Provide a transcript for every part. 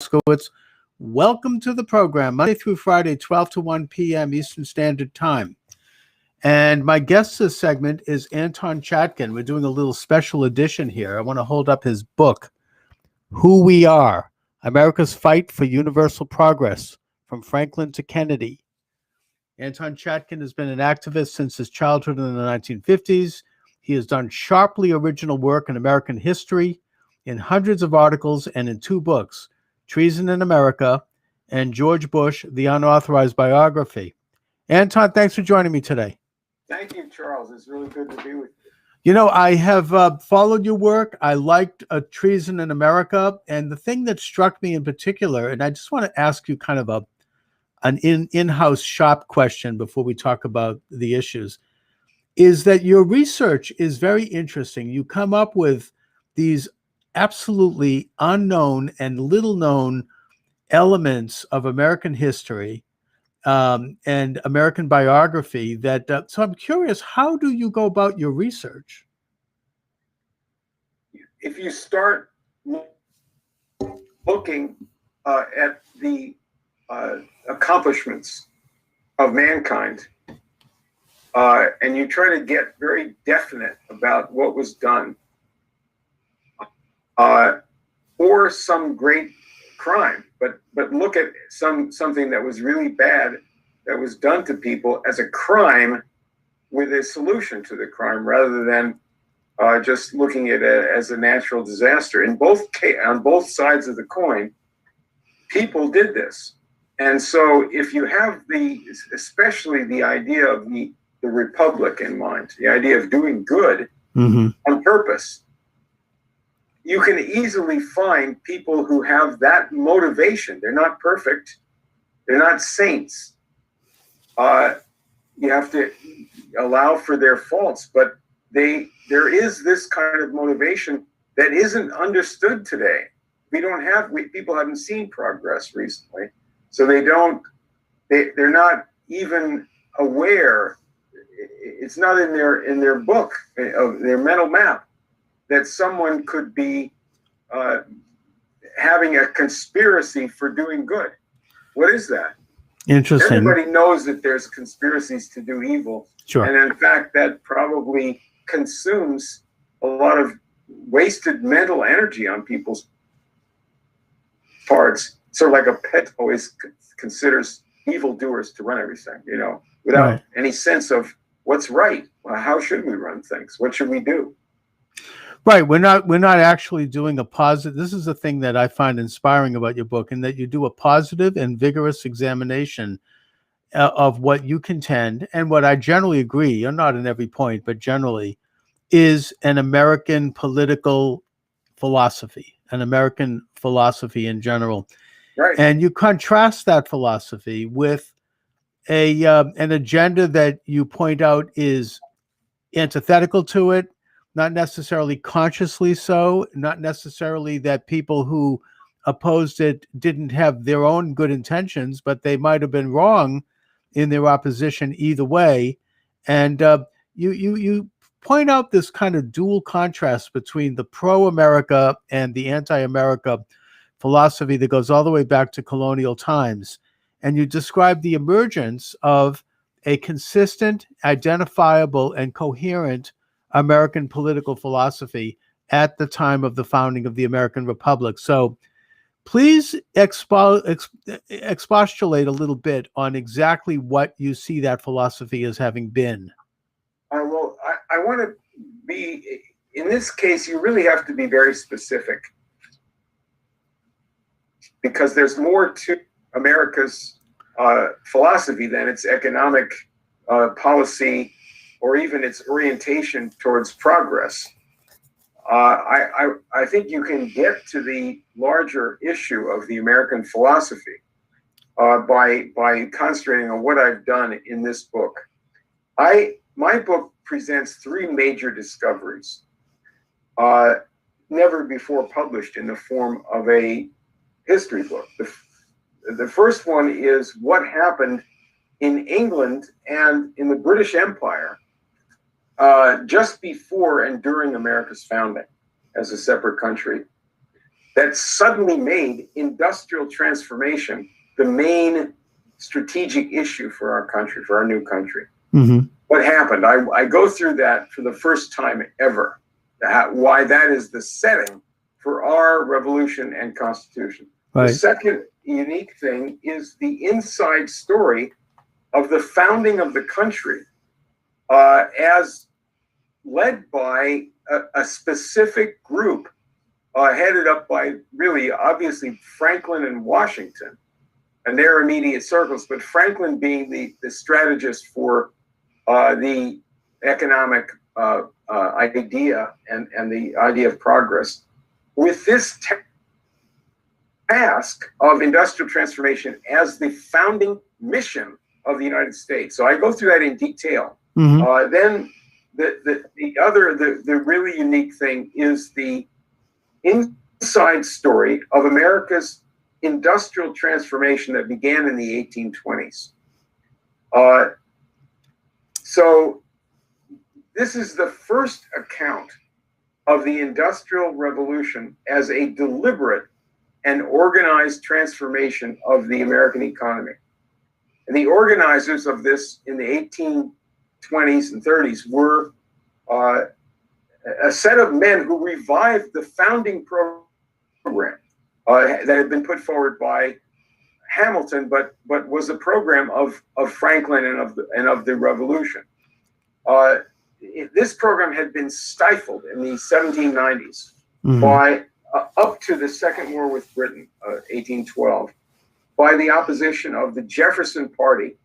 Moscowitz. Welcome to the program, Monday through Friday, 12 to 1 p.m. Eastern Standard Time. And my guest this segment is Anton Chatkin. We're doing a little special edition here. I want to hold up his book, Who We Are, America's Fight for Universal Progress, from Franklin to Kennedy. Anton Chatkin has been an activist since his childhood in the 1950s. He has done sharply original work in American history, in hundreds of articles, and in 2 books, Treason in America and George Bush, The Unauthorized Biography. Anton, thanks for joining me today. Thank you, Charles. It's really good to be with you. You know, I have followed your work. I liked Treason in America. And the thing that struck me in particular, and I just want to ask you kind of an in-house shop question before we talk about the issues, is that your research is very interesting. You come up with these absolutely unknown and little known elements of American history and American biography that, so I'm curious, how do you go about your research? If you start looking at the accomplishments of mankind and you try to get very definite about what was done or some great crime, but look at something that was really bad that was done to people as a crime with a solution to the crime rather than just looking at it as a natural disaster. On both sides of the coin, people did this. And so if you have especially the idea of the republic in mind, the idea of doing good on purpose, you can easily find people who have that motivation. They're not perfect. They're not saints. You have to allow for their faults, but there is this kind of motivation that isn't understood today. People haven't seen progress recently, so they're not even aware. It's not in their book, of their mental map, that someone could be having a conspiracy for doing good. What is that? Interesting. Everybody knows that there's conspiracies to do evil. Sure. And in fact, that probably consumes a lot of wasted mental energy on people's parts. Sort of like a pet always considers evildoers to run everything, without any sense of what's right. Well, how should we run things? What should we do? Right. We're not actually doing a positive. This is the thing that I find inspiring about your book, in that you do a positive and vigorous examination of what you contend, and what I generally agree, or not in every point, but generally, is an American political philosophy, an American philosophy in general. Right. And you contrast that philosophy with an agenda that you point out is antithetical to it, not necessarily consciously so, not necessarily that people who opposed it didn't have their own good intentions, but they might have been wrong in their opposition either way. And you point out this kind of dual contrast between the pro-America and the anti-America philosophy that goes all the way back to colonial times. And you describe the emergence of a consistent, identifiable, and coherent American political philosophy at the time of the founding of the American Republic. So please expostulate a little bit on exactly what you see that philosophy as having been. Well, I want to be, in this case, you really have to be very specific, because there's more to America's philosophy than its economic policy or even its orientation towards progress. I think you can get to the larger issue of the American philosophy by concentrating on what I've done in this book. My book presents 3 major discoveries, never before published in the form of a history book. The first one is what happened in England and in the British Empire just before and during America's founding as a separate country. that suddenly made industrial transformation the main strategic issue for our country, for our new country. Mm-hmm. What happened? I go through that for the first time ever, why that is the setting for our revolution and constitution. Right. The second unique thing is the inside story of the founding of the country as led by a specific group headed up by really obviously Franklin and Washington and their immediate circles, but Franklin being the strategist for the economic idea and the idea of progress, with this task of industrial transformation as the founding mission of the United States. So I go through that in detail. Mm-hmm. Then the really unique thing is the inside story of America's industrial transformation that began in the 1820s. So this is the first account of the Industrial Revolution as a deliberate and organized transformation of the American economy. And the organizers of this in the 1820s and 30s were a set of men who revived the founding program that had been put forward by Hamilton, but was a program of Franklin and of the Revolution. This program had been stifled in the 1790s mm-hmm. by up to the Second War with Britain, 1812, by the opposition of the Jefferson Party,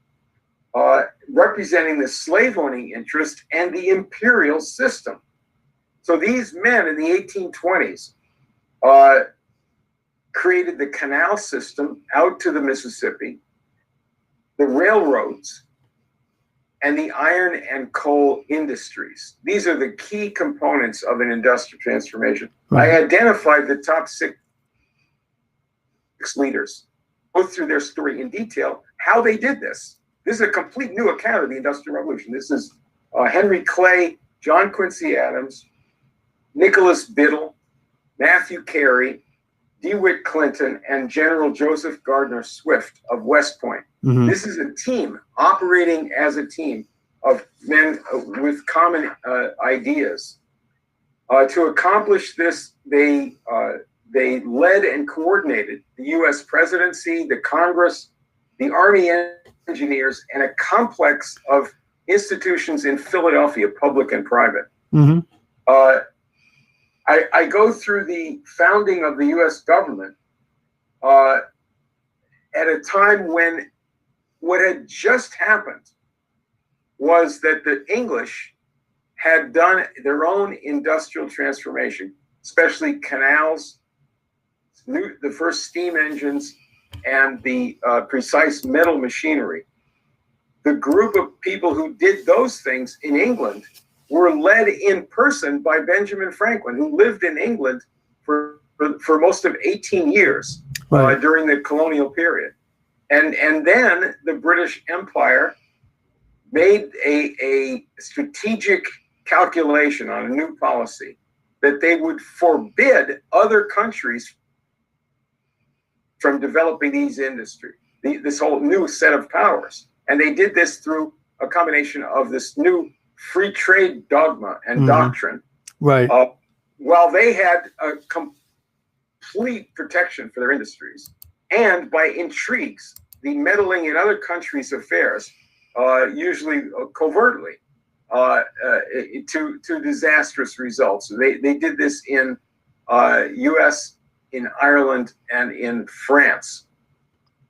representing the slave-owning interest and the imperial system. So these men in the 1820s created the canal system out to the Mississippi, the railroads, and the iron and coal industries. These are the key components of an industrial transformation. Right. I identified the top six leaders, go through their story in detail, how they did this. This is a complete new account of the Industrial Revolution. This is Henry Clay, John Quincy Adams, Nicholas Biddle, Matthew Carey, DeWitt Clinton, and General Joseph Gardner Swift of West Point. Mm-hmm. This is a team operating as a team of men with common ideas. To accomplish this, they led and coordinated the U.S. presidency, the Congress, the Army engineers, and a complex of institutions in Philadelphia, public and private. Mm-hmm. I go through the founding of the U.S. government at a time when what had just happened was that the English had done their own industrial transformation, especially canals, the first steam engines, and the precise metal machinery. The group of people who did those things in England were led in person by Benjamin Franklin, who lived in England for most of 18 years right. During the colonial period. And then the British Empire made a strategic calculation on a new policy that they would forbid other countries from developing these industries, this whole new set of powers. And they did this through a combination of this new free trade dogma and mm-hmm. doctrine. Right. While they had a complete protection for their industries, and by intrigues, the meddling in other countries' affairs, usually covertly, to disastrous results. They did this in U.S., in Ireland, and in France.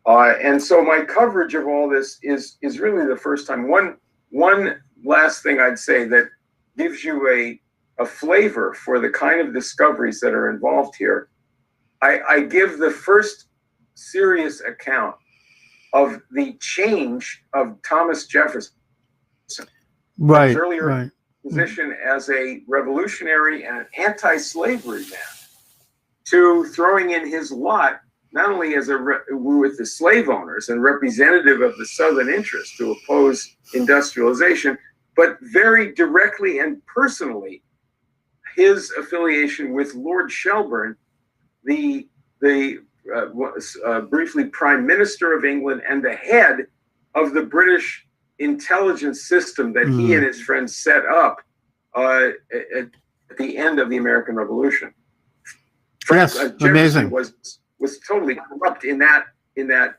And so my coverage of all this is really the first time. One last thing I'd say that gives you a flavor for the kind of discoveries that are involved here. I give the first serious account of the change of Thomas Jefferson, right, his earlier right. position as a revolutionary and an anti-slavery man, to throwing in his lot not only as with the slave owners and representative of the Southern interest to oppose industrialization, but very directly and personally his affiliation with Lord Shelburne was briefly Prime Minister of England and the head of the British intelligence system that he and his friends set up at the end of the American Revolution. Yes, amazing. Was totally corrupt in that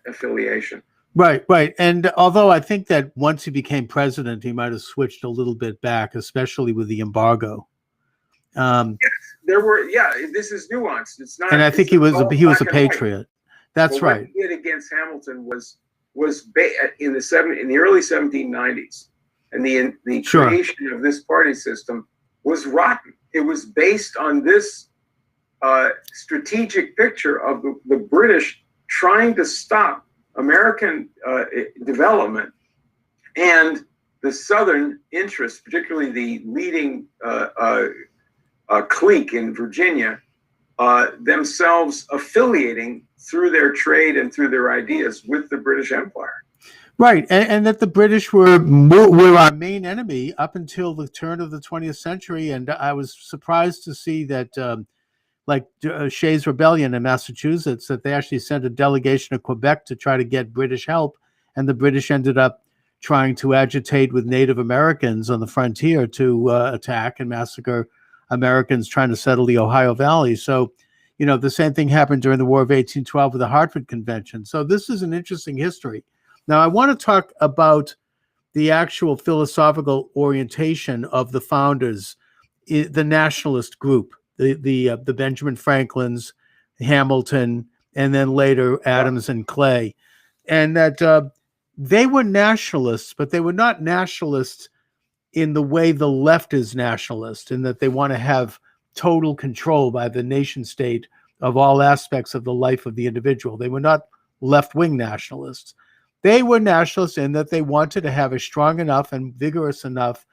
affiliation. Right. And although I think that once he became president, he might have switched a little bit back, especially with the embargo. Yes, there were. Yeah, this is nuanced. It's not. And I think he was a patriot. That's right. What he did against Hamilton was in the early 1790s, and the creation of this party system was rotten. It was based on this strategic picture of the British trying to stop American development and the Southern interests, particularly the leading clique in Virginia, themselves affiliating through their trade and through their ideas with the British Empire. Right, and that the British were our main enemy up until the turn of the 20th century, and I was surprised to see that, like Shays' Rebellion in Massachusetts, that they actually sent a delegation to Quebec to try to get British help, and the British ended up trying to agitate with Native Americans on the frontier to attack and massacre Americans trying to settle the Ohio Valley. So, the same thing happened during the War of 1812 with the Hartford Convention. So this is an interesting history. Now, I want to talk about the actual philosophical orientation of the founders, the nationalist group, the Benjamin Franklins, Hamilton, and then later Adams and Clay, and that they were nationalists, but they were not nationalists in the way the left is nationalist, in that they want to have total control by the nation state of all aspects of the life of the individual. They were not left-wing nationalists. They were nationalists in that they wanted to have a strong enough and vigorous enough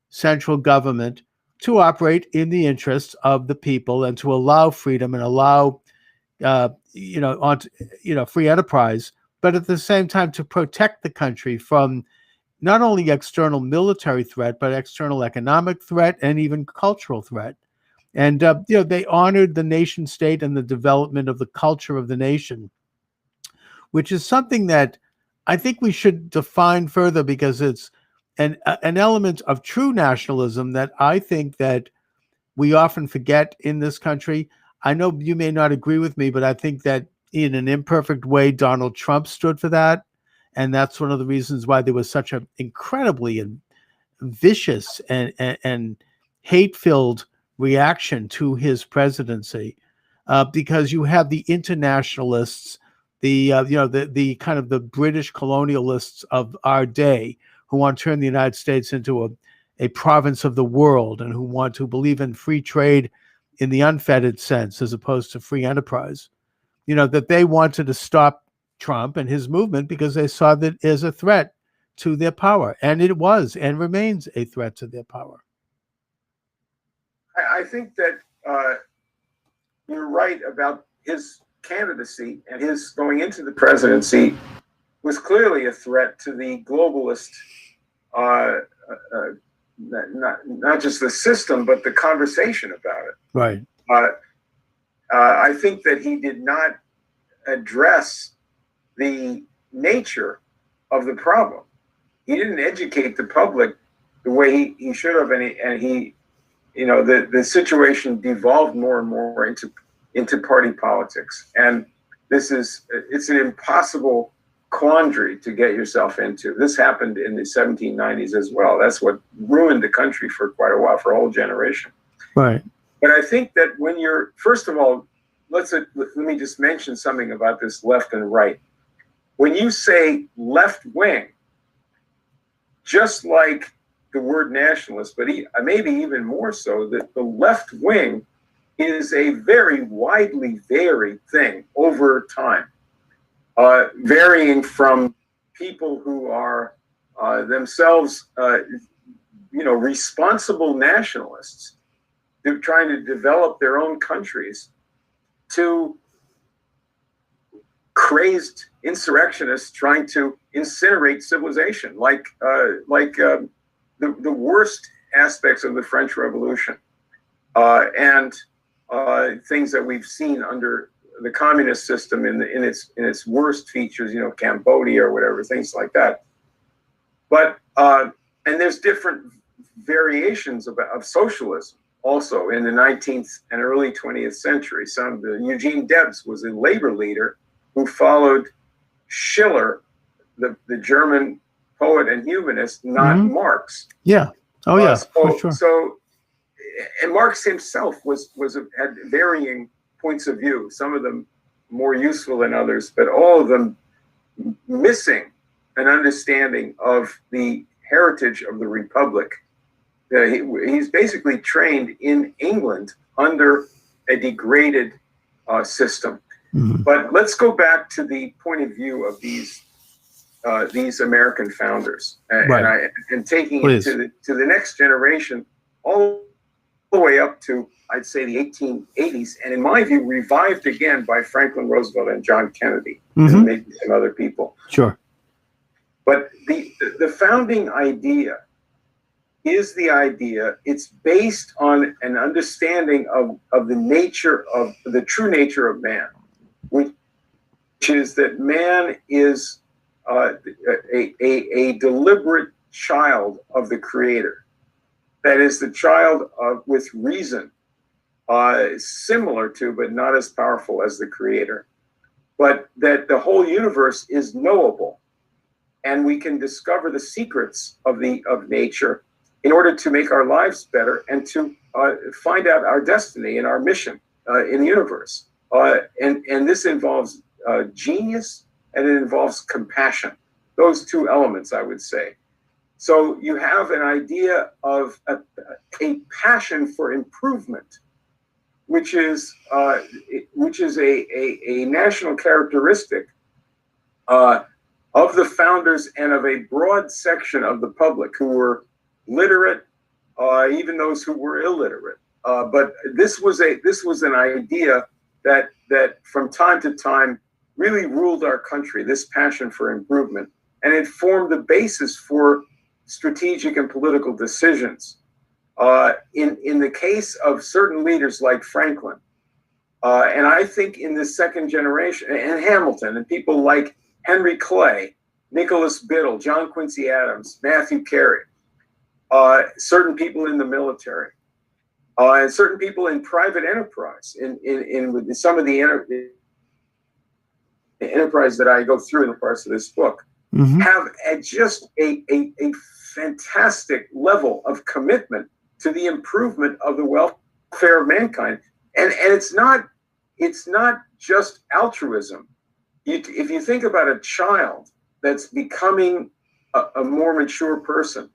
central government to operate in the interests of the people and to allow freedom and allow, free enterprise, but at the same time to protect the country from not only external military threat, but external economic threat and even cultural threat. And, they honored the nation state and the development of the culture of the nation, which is something that I think we should define further, because it's an element of true nationalism that I think that we often forget in this country. I know you may not agree with me, but I think that in an imperfect way, Donald Trump stood for that. And that's one of the reasons why there was such an incredibly vicious and hate-filled reaction to his presidency, because you have the internationalists, the kind of the British colonialists of our day, who want to turn the United States into a province of the world, and who want to believe in free trade in the unfettered sense as opposed to free enterprise. That they wanted to stop Trump and his movement because they saw that as a threat to their power, and it was and remains a threat to their power. I think that you're right about his candidacy, and his going into the presidency was clearly a threat to the globalist, not just the system, but the conversation about it. Right. I think that he did not address the nature of the problem. He didn't educate the public the way he should have, and he the situation devolved more and more into party politics, and it's an impossible quandary to get yourself into. This happened in the 1790s as well. That's what ruined the country for quite a while, for a whole generation. Right. But I think that when you're, first of all, let me just mention something about this left and right. When you say left wing, just like the word nationalist, but maybe even more so, that the left wing is a very widely varied thing over time, varying from people who are themselves, responsible nationalists, to trying to develop their own countries, to crazed insurrectionists trying to incinerate civilization, like the worst aspects of the French Revolution. And things that we've seen under the communist system in its worst features, you know, Cambodia or whatever, things like that. But and there's different variations of socialism also in the 19th and early 20th century. Eugene Debs was a labor leader who followed Schiller, the German poet and humanist, not Marx. Yeah. Oh yeah. For sure. So, and Marx himself had varying points of view. Some of them more useful than others, but all of them missing an understanding of the heritage of the Republic. He's basically trained in England under a degraded system. But let's go back to the point of view of these American founders, and taking it to the next generation, all the way up to, I'd say, the 1880s, and in my view, revived again by Franklin Roosevelt and John Kennedy, and maybe some other people. Sure. But the founding idea is the idea. It's based on an understanding of the nature of the true nature of man, which is that man is a deliberate child of the Creator. That is, the child with reason, similar to but not as powerful as the Creator. But that the whole universe is knowable, and we can discover the secrets of nature in order to make our lives better and to find out our destiny and our mission in the universe. And this involves genius, and it involves compassion. Those two elements, I would say. So you have an idea of a passion for improvement, which is a national characteristic of the founders and of a broad section of the public who were literate, even those who were illiterate. But this was an idea that from time to time really ruled our country, this passion for improvement, and it formed the basis for strategic and political decisions. In the case of certain leaders like Franklin, and I think in the second generation, and Hamilton, and people like Henry Clay, Nicholas Biddle, John Quincy Adams, Matthew Carey, certain people in the military, and certain people in private enterprise, in some of the enterprise that I go through in the parts of this book, have just a fantastic level of commitment to the improvement of the welfare of mankind. And it's not just altruism. If you think about a child that's becoming a more mature person,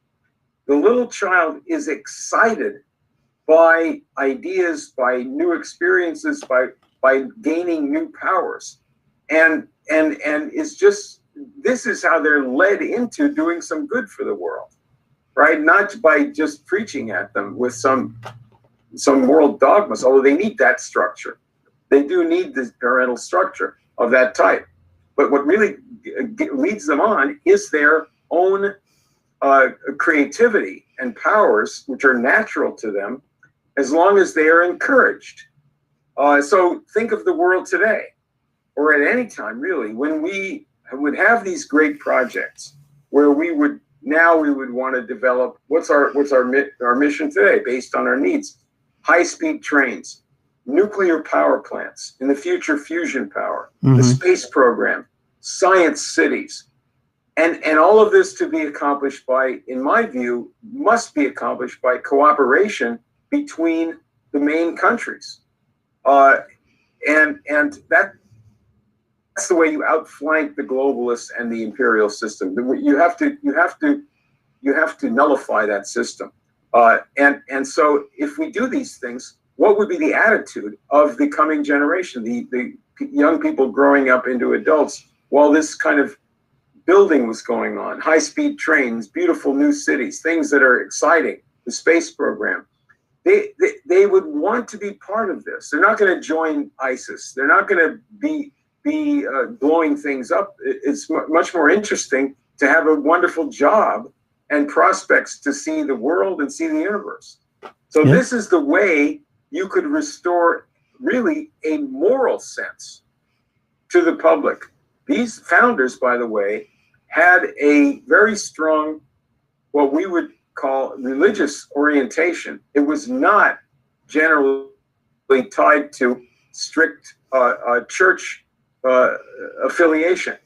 the little child is excited by ideas, by new experiences, by gaining new powers. And it's just, this is how they're led into doing some good for the world, right? Not by just preaching at them with some moral dogmas, although they need that structure. They do need the parental structure of that type. But what really leads them on is their own creativity and powers, which are natural to them, as long as they are encouraged. So think of the world today, or at any time, really, when we would have these great projects where we would want to develop what's our mission today based on our needs: high-speed trains, nuclear power plants, in the future fusion power, the space program, science cities, and all of this to be accomplished by, in my view, must be accomplished by cooperation between the main countries, and that's the way you outflank the globalists and the imperial system. You have to nullify that system. And so if we do these things, what would be the attitude of the coming generation, the young people growing up into adults, while this kind of building was going on? High-speed trains, beautiful new cities, things that are exciting, the space program. They would want to be part of this. They're not going to join ISIS. They're not going to be blowing things up. It's much more interesting to have a wonderful job and prospects to see the world and see the universe. So this is the way you could restore really a moral sense to the public. These founders, by the way, had a very strong, what we would call religious orientation. It was not generally tied to strict church affiliation,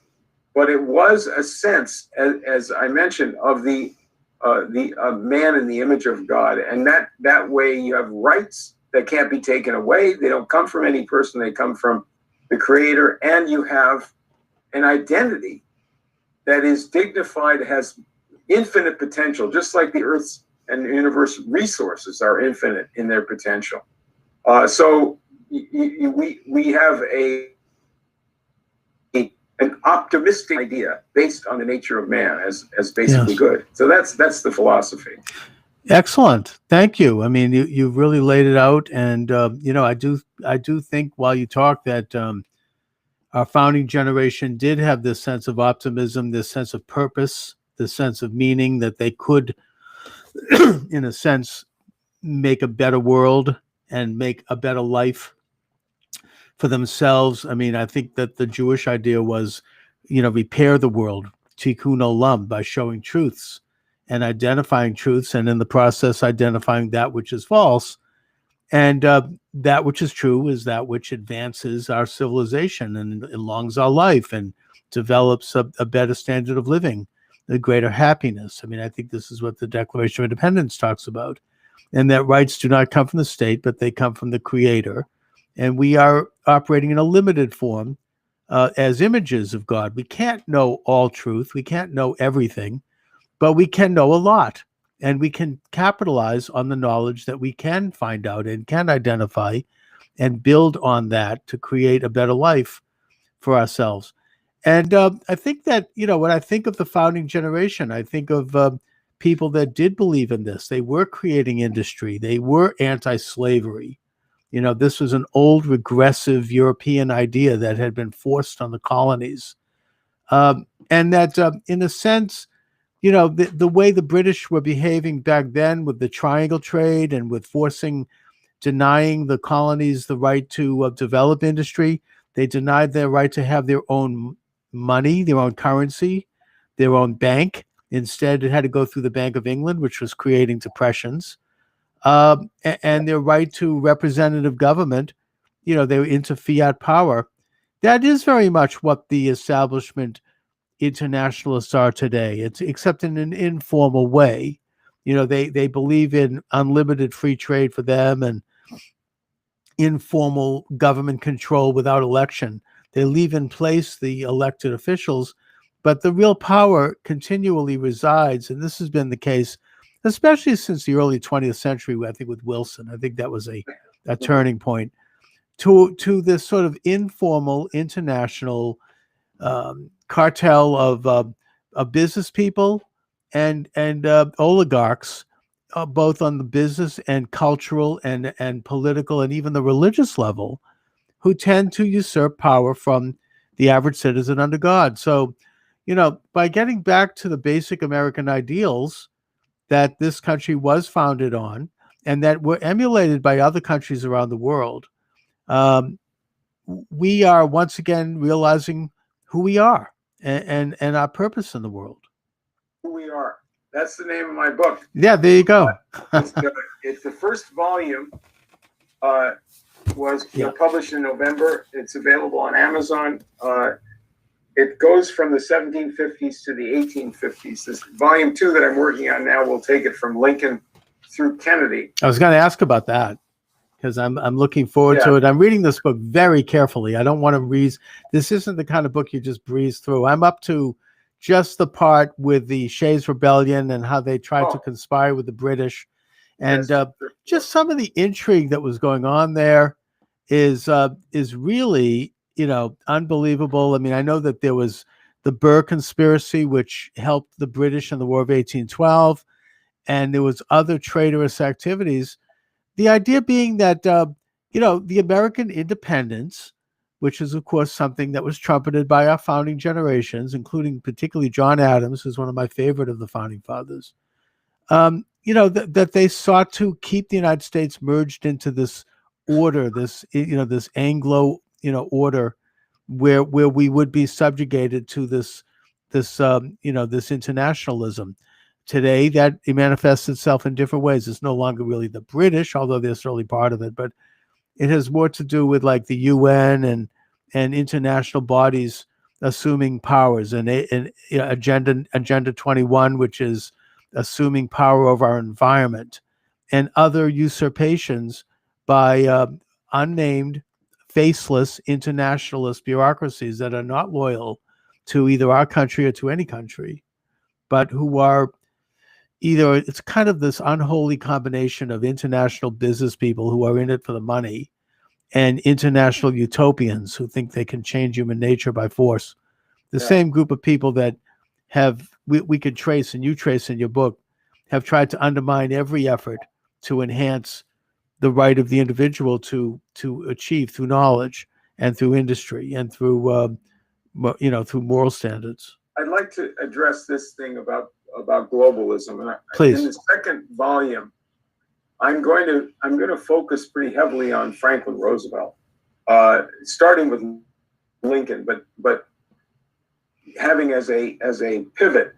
but it was a sense, as I mentioned, of the man in the image of God, and that way you have rights that can't be taken away. They don't come from any person; they come from the Creator, and you have an identity that is dignified, has infinite potential, just like the Earth's and the universe resources are infinite in their potential. So we have an optimistic idea based on the nature of man as basically good. So that's the philosophy. Excellent. Thank you. I mean, you really laid it out, and I do think while you talk that our founding generation did have this sense of optimism, this sense of purpose, this sense of meaning that they could, in a sense, make a better world and make a better life for themselves. I mean, I think that the Jewish idea was, repair the world, tikkun olam, by showing truths and identifying truths, and in the process, identifying that which is false. And that which is true is that which advances our civilization and elongs our life and develops a better standard of living, a greater happiness. I mean, I think this is what the Declaration of Independence talks about, and that rights do not come from the state, but they come from the Creator. And we are operating in a limited form as images of God. We can't know all truth. We can't know everything, but we can know a lot. And we can capitalize on the knowledge that we can find out and can identify and build on that to create a better life for ourselves. And I think that, when I think of the founding generation, I think of people that did believe in this. They were creating industry. They were anti-slavery. This was an old, regressive European idea that had been forced on the colonies. And that, in a sense, the way the British were behaving back then with the triangle trade and with denying the colonies the right to develop industry, they denied their right to have their own money, their own currency, their own bank. Instead, it had to go through the Bank of England, which was creating depressions, and their right to representative government. They were into fiat power. That is very much what the establishment internationalists are today. It's except in an informal way. They believe in unlimited free trade for them and informal government control without election. They leave in place the elected officials, but the real power continually resides, and this has been the case, especially since the early 20th century, I think with Wilson. I think that was a turning point to this sort of informal international cartel of business people and oligarchs, both on the business and cultural and political and even the religious level, who tend to usurp power from the average citizen under God. So, by getting back to the basic American ideals that this country was founded on and that were emulated by other countries around the world, we are once again realizing who we are and our purpose in the world. Who we are. That's the name of my book. Yeah, there you go. It's the first volume. Was published in November. It's available on Amazon. It goes from the 1750s to the 1850s. This volume 2 that I'm working on now will take it from Lincoln through Kennedy. I was going to ask about that because I'm looking forward to it. I'm reading this book very carefully. I don't want to breeze. This isn't the kind of book you just breeze through. I'm up to just the part with the Shays Rebellion and how they tried to conspire with the British. And just some of the intrigue that was going on there is really, unbelievable. I mean, I know that there was the Burr conspiracy, which helped the British in the War of 1812, and there was other traitorous activities. The idea being that, the American independence, which is, of course, something that was trumpeted by our founding generations, including particularly John Adams, who's one of my favorite of the founding fathers, that they sought to keep the United States merged into this order, this this Anglo order, where we would be subjugated to this internationalism. Today, that it manifests itself in different ways. It's no longer really the British, although they're certainly part of it, but it has more to do with like the UN and international bodies assuming powers, and Agenda 21, which is assuming power over our environment, and other usurpations by unnamed, faceless internationalist bureaucracies that are not loyal to either our country or to any country, but who are either, it's kind of this unholy combination of international business people who are in it for the money and international utopians who think they can change human nature by force. The same group of people that we could trace, and you trace in your book, have tried to undermine every effort to enhance the right of the individual to achieve through knowledge and through industry and through through moral standards. I'd like to address this thing about globalism. And Please. In the second volume, I'm going to focus pretty heavily on Franklin Roosevelt, starting with Lincoln, but having as a pivot,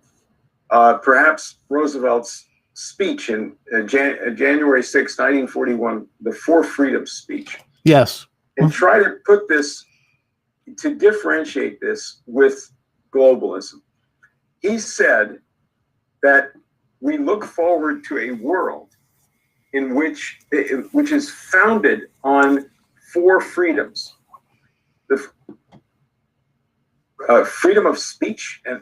perhaps Roosevelt's speech in January 6, 1941, the Four Freedoms speech. Yes. And try to put this, to differentiate this with globalism. He said that we look forward to a world in which is founded on four freedoms: the freedom of speech and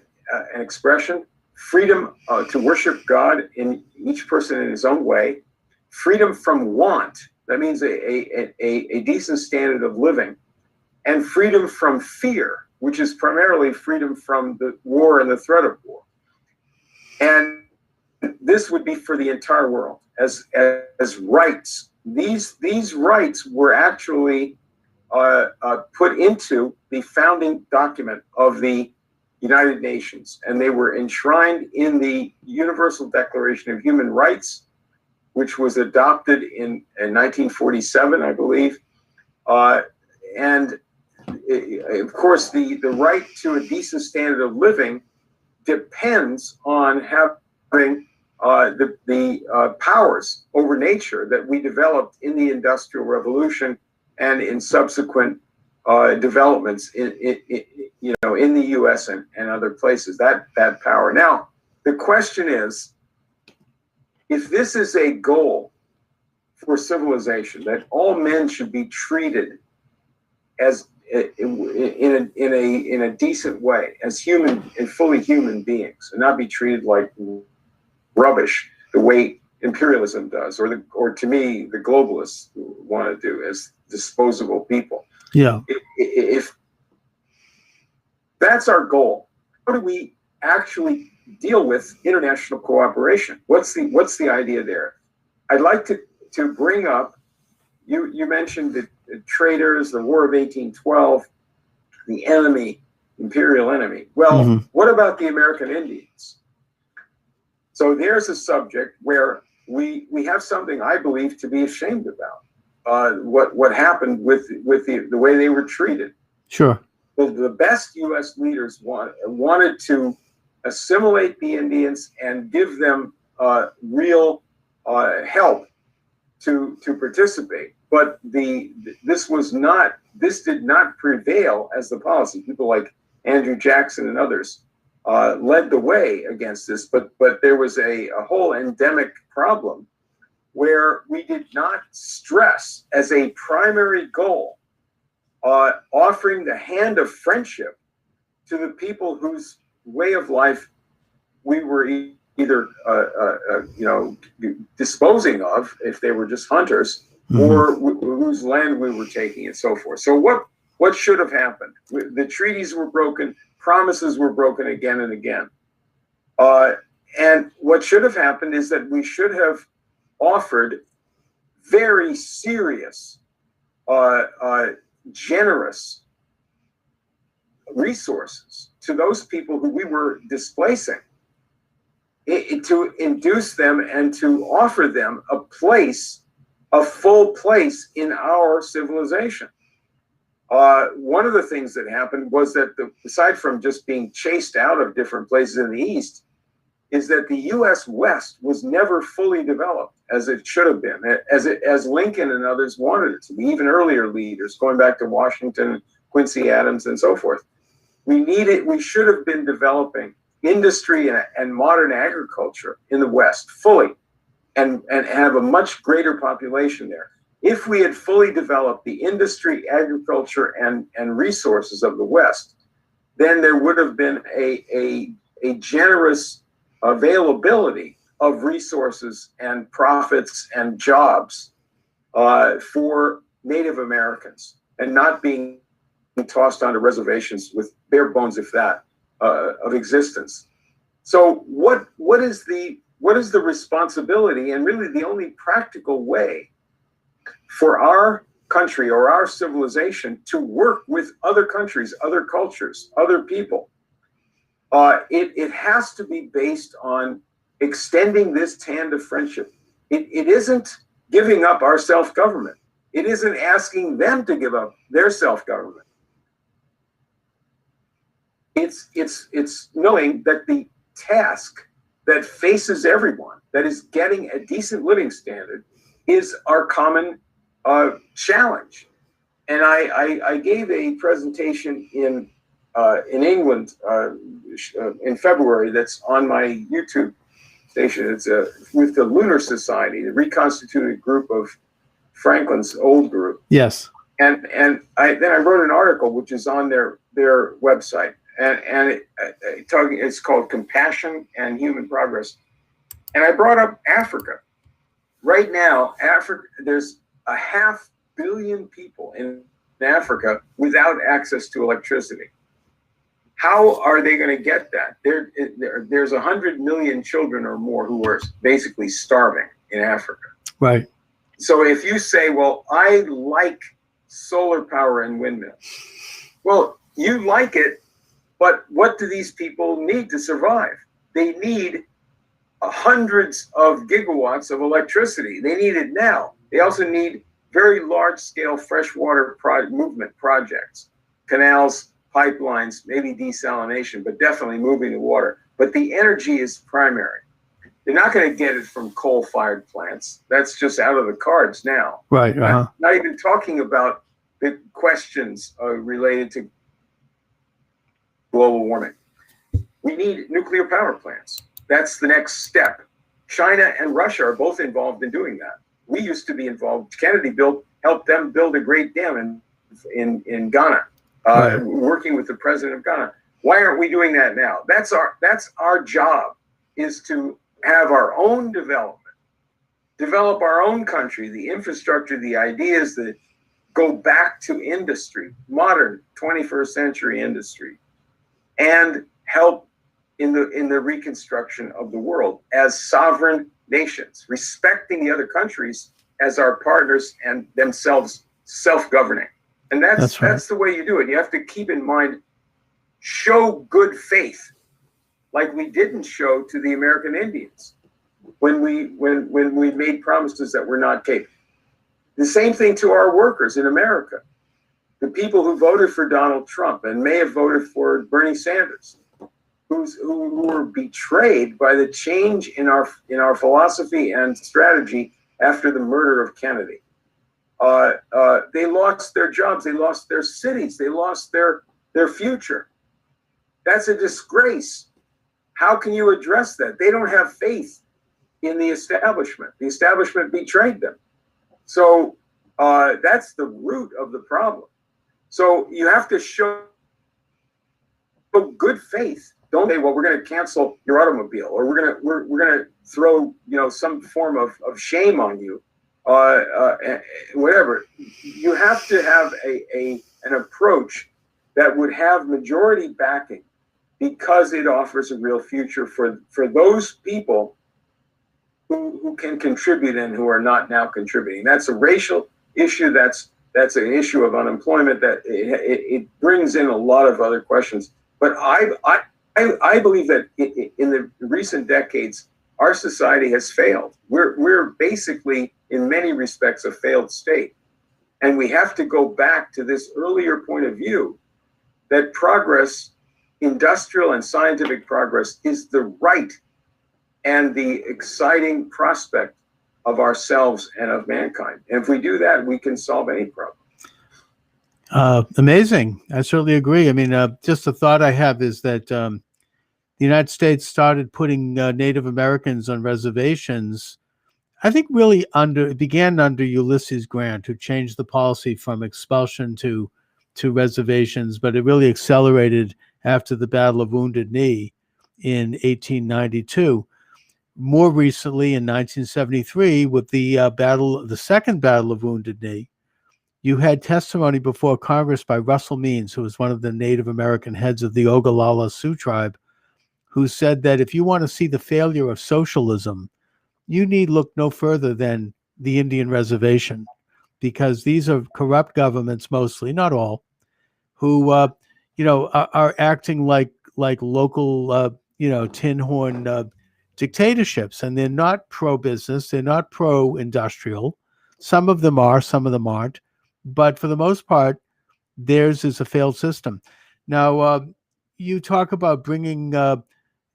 expression, freedom to worship God in each person in his own way, freedom from want, that means a decent standard of living, and freedom from fear, which is primarily freedom from the war and the threat of war. And this would be for the entire world as rights. These rights were actually put into the founding document of the United Nations, and they were enshrined in the Universal Declaration of Human Rights, which was adopted in 1947, I believe. And of course, the right to a decent standard of living depends on having the powers over nature that we developed in the Industrial Revolution and in subsequent developments in the U.S. and other places. That power. Now, the question is, if this is a goal for civilization, that all men should be treated as in a decent way, as human and fully human beings, and not be treated like rubbish the way imperialism does, or to me the globalists want to do, as disposable people. Yeah. If that's our goal, how do we actually deal with international cooperation? What's the idea there? I'd like to bring up, you mentioned the traitors, the War of 1812, the enemy, imperial enemy. Well, What about the American Indians? So there's a subject where we have something I believe to be ashamed about. What happened with the way they were treated. Sure. The best U.S. leaders wanted to assimilate the Indians and give them real help to participate. But this did not prevail as the policy. People like Andrew Jackson and others led the way against this. But there was a whole endemic problem where we did not stress as a primary goal offering the hand of friendship to the people whose way of life we were either disposing of if they were just hunters, or whose land we were taking, and so forth. So what should have happened? The treaties were broken, promises were broken again and again. And what should have happened is that we should have offered very serious, generous resources to those people who we were displacing, to induce them and to offer them a place a full place in our civilization. One of the things that happened was that, aside from just being chased out of different places in the East, is that the U.S. West was never fully developed as it should have been, as Lincoln and others wanted it to be, even earlier leaders, going back to Washington, Quincy Adams, and so forth. We should have been developing industry and modern agriculture in the West fully, and have a much greater population there. If we had fully developed the industry, agriculture, and resources of the West, then there would have been a generous availability of resources and profits and jobs for Native Americans, and not being tossed onto reservations with bare bones, if that, of existence. So what is the responsibility, and really the only practical way for our country or our civilization to work with other countries, other cultures, other people? It has to be based on extending this hand of friendship. It isn't giving up our self-government. It isn't asking them to give up their self-government. It's knowing that the task that faces everyone, that is getting a decent living standard, is our common challenge. And I gave a presentation in England in February that's on my YouTube station. It's with the Lunar Society, the reconstituted group of Franklin's old group. Yes. And then I wrote an article which is on their website, and it's called Compassion and Human Progress. And I brought up Africa. Right now, there's 500 million people in Africa without access to electricity. How are they going to get that? There's 100 million children or more who are basically starving in Africa. Right. So if you say, well, I like solar power and windmills. Well, you like it, but what do these people need to survive? They need hundreds of gigawatts of electricity. They need it now. They also need very large-scale freshwater movement projects, canals, pipelines, maybe desalination, but definitely moving the water. But the energy is primary. They're not going to get it from coal-fired plants. That's just out of the cards now. Right. Not even talking about the questions related to global warming. We need nuclear power plants. That's the next step. China and Russia are both involved in doing that. We used to be involved. Kennedy helped them build a great dam in Ghana, right. Working with the president of Ghana. Why aren't we doing that now? That's our job, is to have our own development, develop our own country, the infrastructure, the ideas that go back to industry, modern 21st century industry, and help in the reconstruction of the world as sovereign nations, respecting the other countries as our partners and themselves self-governing. And that's right. That's the way you do it. You have to keep in mind, show good faith, like we didn't show to the American Indians when we made promises that were not kept. The same thing to our workers in America, the people who voted for Donald Trump and may have voted for Bernie Sanders, who were betrayed by the change in our philosophy and strategy after the murder of Kennedy. They lost their jobs, they lost their cities, they lost their future. That's a disgrace. How can you address that? They don't have faith in the establishment. The establishment betrayed them. So that's the root of the problem. So you have to show good faith. Don't say, well, we're going to cancel your automobile, or we're going to throw some form of shame on you, whatever. You have to have an approach that would have majority backing, because it offers a real future for those people who can contribute and who are not now contributing. That's a racial issue. That's an issue of unemployment. That it brings in a lot of other questions. But I believe that in the recent decades, our society has failed. We're basically, in many respects, a failed state. And we have to go back to this earlier point of view that progress, industrial and scientific progress, is the right and the exciting prospect of ourselves and of mankind. And if we do that, we can solve any problem. Amazing. I certainly agree. I mean, just a thought I have is that the United States started putting Native Americans on reservations. I think really it began under Ulysses Grant, who changed the policy from expulsion to reservations, but it really accelerated after the Battle of Wounded Knee in 1892. More recently, in 1973, with the Second Battle of Wounded Knee, you had testimony before Congress by Russell Means, who was one of the Native American heads of the Ogallala Sioux tribe, who said that if you want to see the failure of socialism, you need look no further than the Indian reservation, because these are corrupt governments, mostly, not all, who are acting like local tin horn dictatorships, and they're not pro-business, they're not pro-industrial. Some of them are, some of them aren't, but for the most part, theirs is a failed system. Now, you talk about bringing the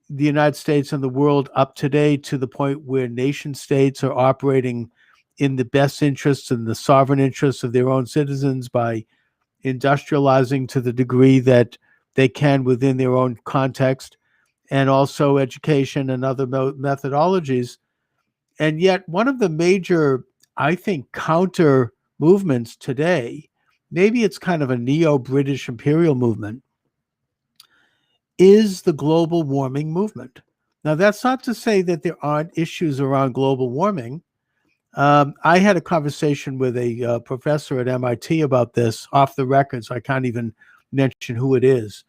United States and the world up today to the point where nation states are operating in the best interests and the sovereign interests of their own citizens by industrializing to the degree that they can within their own context, and also education and other methodologies. And yet one of the major, I think, counter movements today, maybe it's kind of a neo-British imperial movement, is the global warming movement. Now, that's not to say that there aren't issues around global warming. I had a conversation with a professor at MIT about this off the record, so I can't even mention who it is.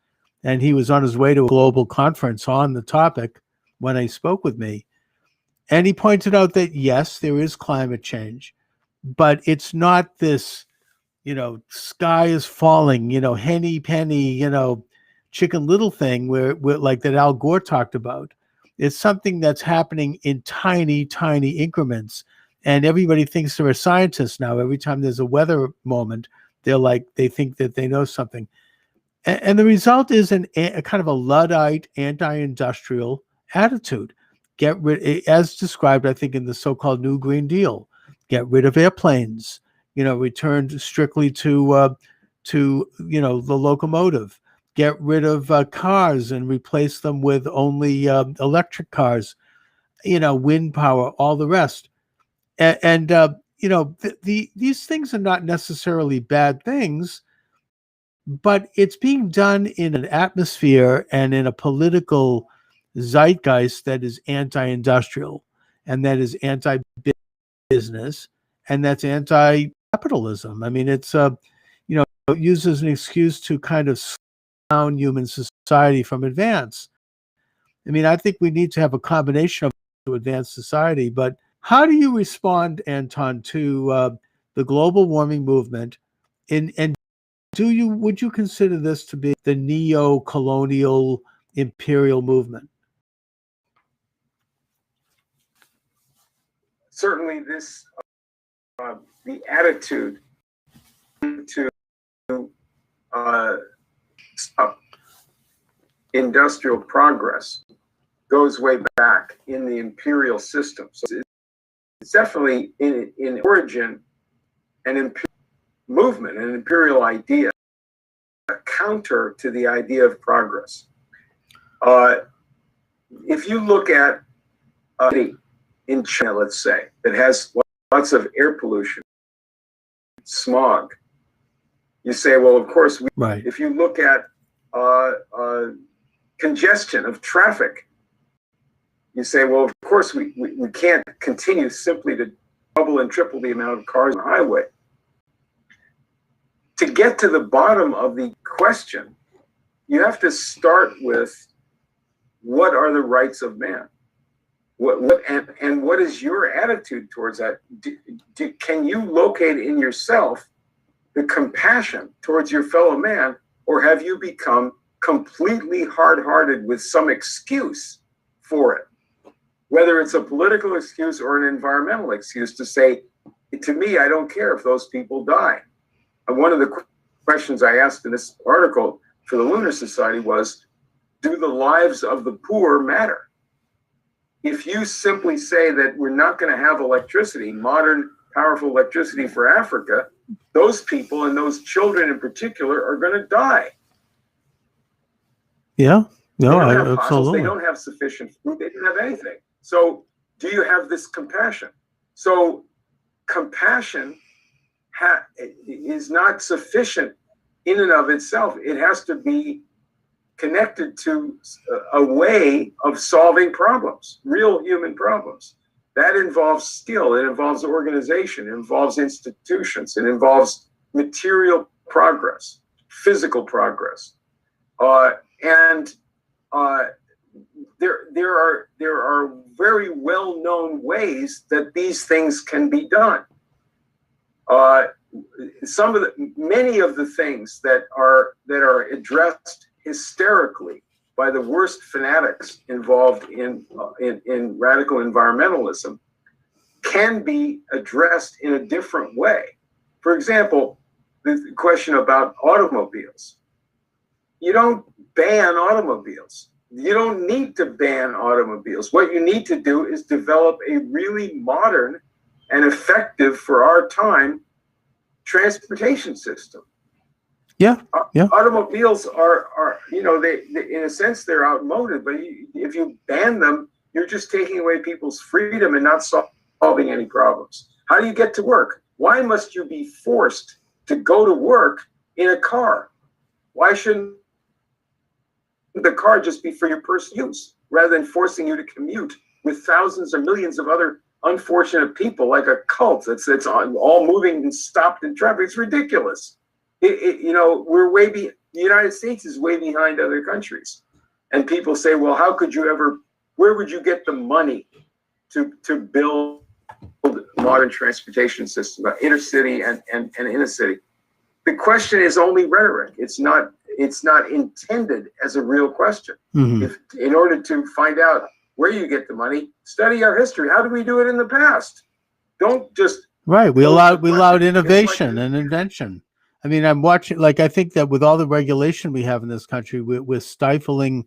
And he was on his way to a global conference on the topic when he spoke with me. And he pointed out that, yes, there is climate change, but it's not this, sky is falling, henny penny, chicken little thing where like that Al Gore talked about. It's something that's happening in tiny, tiny increments. And everybody thinks they're a scientist now. Every time there's a weather moment, they think that they know something. And the result is a kind of a Luddite, anti-industrial attitude. Get rid, as described, I think, in the so-called New Green Deal. Get rid of airplanes. Return strictly to the locomotive. Get rid of cars and replace them with only electric cars. Wind power, all the rest. And these things are not necessarily bad things, but it's being done in an atmosphere and in a political zeitgeist that is anti-industrial, and that is anti-business, and that's anti-capitalism. I mean, it's it uses an excuse to kind of slow down human society from advance. I mean, I think we need to have a combination of to advance society, but how do you respond, Anton, to the global warming movement? And would you consider this to be the neo-colonial imperial movement? Certainly, this the attitude to industrial progress goes way back in the imperial system. So it's definitely in origin an imperial movement, an imperial idea, a counter to the idea of progress. If you look at in China, let's say, that has lots of air pollution, smog, you say, well, of course, right. If you look at congestion of traffic, you say, well, of course, we can't continue simply to double and triple the amount of cars on the highway. To get to the bottom of the question, you have to start with what are the rights of man? And what is your attitude towards that? Can you locate in yourself the compassion towards your fellow man, or have you become completely hard-hearted with some excuse for it? whether it's a political excuse or an environmental excuse to say, to me, I don't care if those people die. And one of the questions I asked in this article for the Lunar Society was, do the lives of the poor matter? If you simply say that we're not going to have electricity, modern, powerful electricity for Africa, those people and those children in particular are going to die. Yeah, no, they don't have hospitals, absolutely. they don't have sufficient food, they don't have anything. So do you have this compassion? So compassion is not sufficient in and of itself. It has to be connected to a way of solving problems, real human problems. That involves skill, it involves organization, it involves institutions, it involves material progress, physical progress. There are very well-known ways that these things can be done. Many of the things that are addressed hysterically by the worst fanatics involved in radical environmentalism can be addressed in a different way. For example, the question about automobiles. You don't ban automobiles. You don't need to ban automobiles. What you need to do is develop a really modern and effective for our time transportation system. Yeah, yeah. Automobiles are they in a sense they're outmoded, but if you ban them, you're just taking away people's freedom and not solving any problems. How do you get to work? Why must you be forced to go to work in a car? Why shouldn't the car just be for your personal use rather than forcing you to commute with thousands or millions of other unfortunate people like a cult that's all moving and stopped in traffic? It's ridiculous. We're the United States is way behind other countries. And people say, well, where would you get the money to build modern transportation system, inner city and inner city? The question is only rhetoric. It's not intended as a real question. Mm-hmm. In order to find out where you get the money, study our history. How did we do it in the past? Don't just we allowed innovation and invention. I mean, I'm watching, I think that with all the regulation we have in this country, we're stifling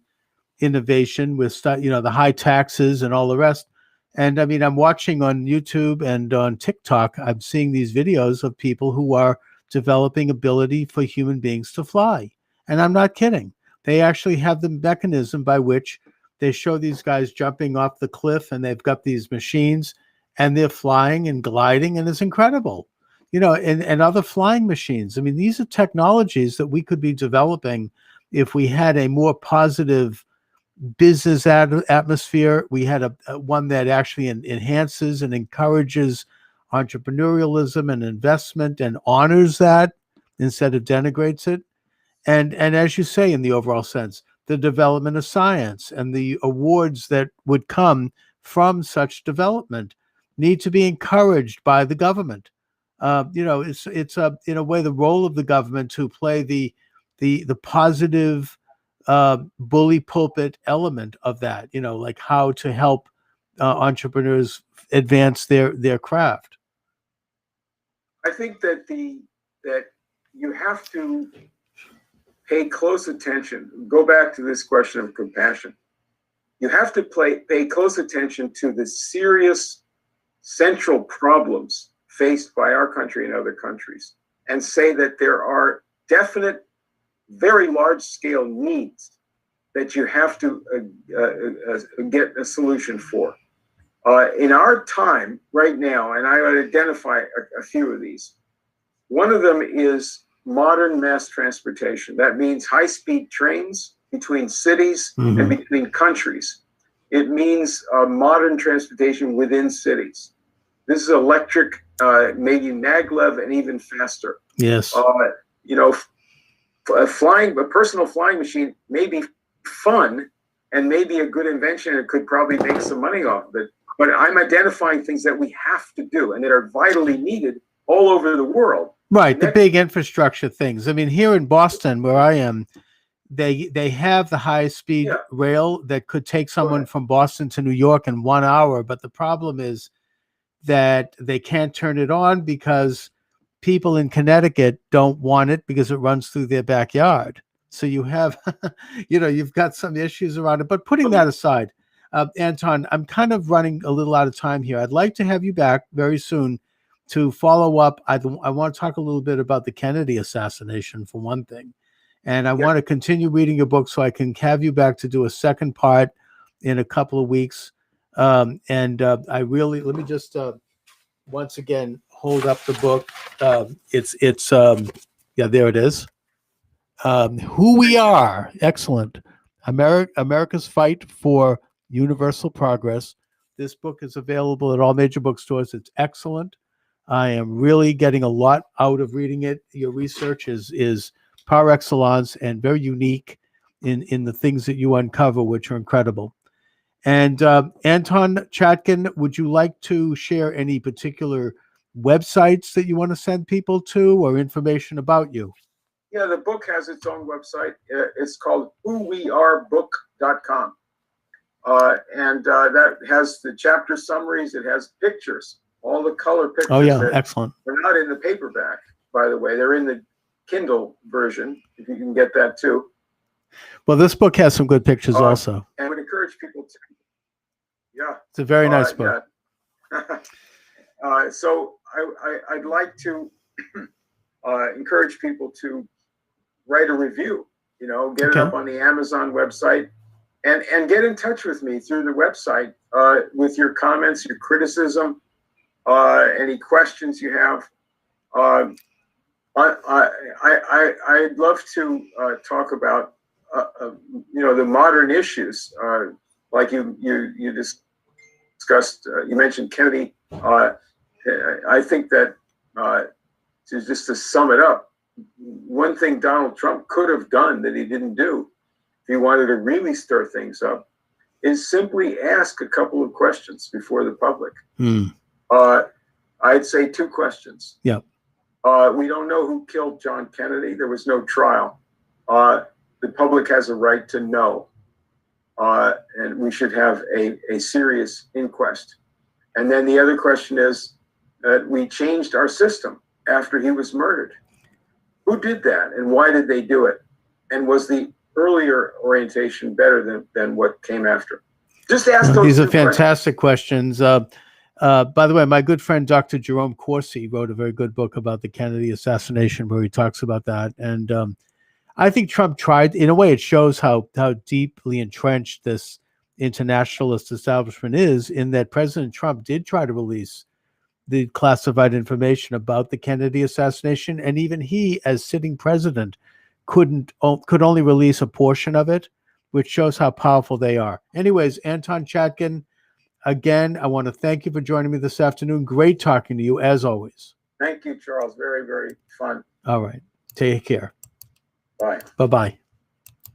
innovation with, the high taxes and all the rest. And I mean, I'm watching on YouTube and on TikTok, I'm seeing these videos of people who are developing ability for human beings to fly. And I'm not kidding. They actually have the mechanism by which they show these guys jumping off the cliff, and they've got these machines and they're flying and gliding, and it's incredible. And other flying machines. I mean, these are technologies that we could be developing if we had a more positive business atmosphere. We had one that actually enhances and encourages entrepreneurialism and investment and honors that instead of denigrates it. And as you say, in the overall sense, the development of science and the awards that would come from such development need to be encouraged by the government. It's in a way the role of the government to play the positive bully pulpit element of that. Like how to help entrepreneurs advance their craft. I think that you have to pay close attention. Go back to this question of compassion. You have to pay close attention to the serious central problems faced by our country and other countries, and say that there are definite, very large-scale needs that you have to get a solution for. In our time right now, and I would identify a few of these. One of them is modern mass transportation. That means high-speed trains between cities Mm-hmm. and between countries. It means modern transportation within cities. This is electric, maybe maglev, and even faster. Yes. A personal flying machine may be fun and maybe a good invention and could probably make some money off of it. But I'm identifying things that we have to do and that are vitally needed all over the world. Right, the big infrastructure things. I mean, here in Boston, where I am, they have the high speed Yeah. rail that could take someone ahead. from Boston to New York in 1 hour, but the problem is that they can't turn it on because people in Connecticut don't want it because it runs through their backyard. So you have, you've got some issues around it. But putting that aside, Anton, I'm kind of running a little out of time here. I'd like to have you back very soon to follow up. I want to talk a little bit about the Kennedy assassination for one thing. And I want to continue reading your book so I can have you back to do a second part in a couple of weeks. I really, let me just once again hold up the book. It's there it is. Who We Are. Excellent. America's Fight for Universal Progress. This book is available at all major bookstores. It's excellent. I am really getting a lot out of reading it. Your research is par excellence and very unique in the things that you uncover, which are incredible. And Anton Chatkin, would you like to share any particular websites that you want to send people to or information about you? Yeah, the book has its own website. It's called whowearebook.com. And that has the chapter summaries. It has pictures, all the color pictures. Oh, yeah, excellent. They're not in the paperback, by the way. They're in the Kindle version, if you can get that too. Well, this book has some good pictures also. And I would encourage people to, it's a very nice book. Yeah. So I'd like to encourage people to write a review, get it up on the Amazon website and get in touch with me through the website with your comments, your criticism, any questions you have. I'd love to talk about the modern issues like you discussed. You mentioned Kennedy. I think that to sum it up, one thing Donald Trump could have done that he didn't do, if he wanted to really stir things up, is simply ask a couple of questions before the public. I'd say 2 questions. Yeah. We don't know who killed John Kennedy. There was no trial. The public has a right to know. And we should have a serious inquest. And then the other question is that we changed our system after he was murdered. Who did that and why did they do it? And was the earlier orientation better than what came after? Just ask those. These are fantastic questions. By the way, my good friend, Dr. Jerome Corsi, wrote a very good book about the Kennedy assassination where he talks about that. And I think Trump tried, in a way, it shows how deeply entrenched this internationalist establishment is, in that President Trump did try to release the classified information about the Kennedy assassination. And even he, as sitting president, could only release a portion of it, which shows how powerful they are. Anyways, Anton Chatkin, again, I want to thank you for joining me this afternoon. Great talking to you, as always. Thank you, Charles. Very, very fun. All right. Take care. Bye. Bye-bye.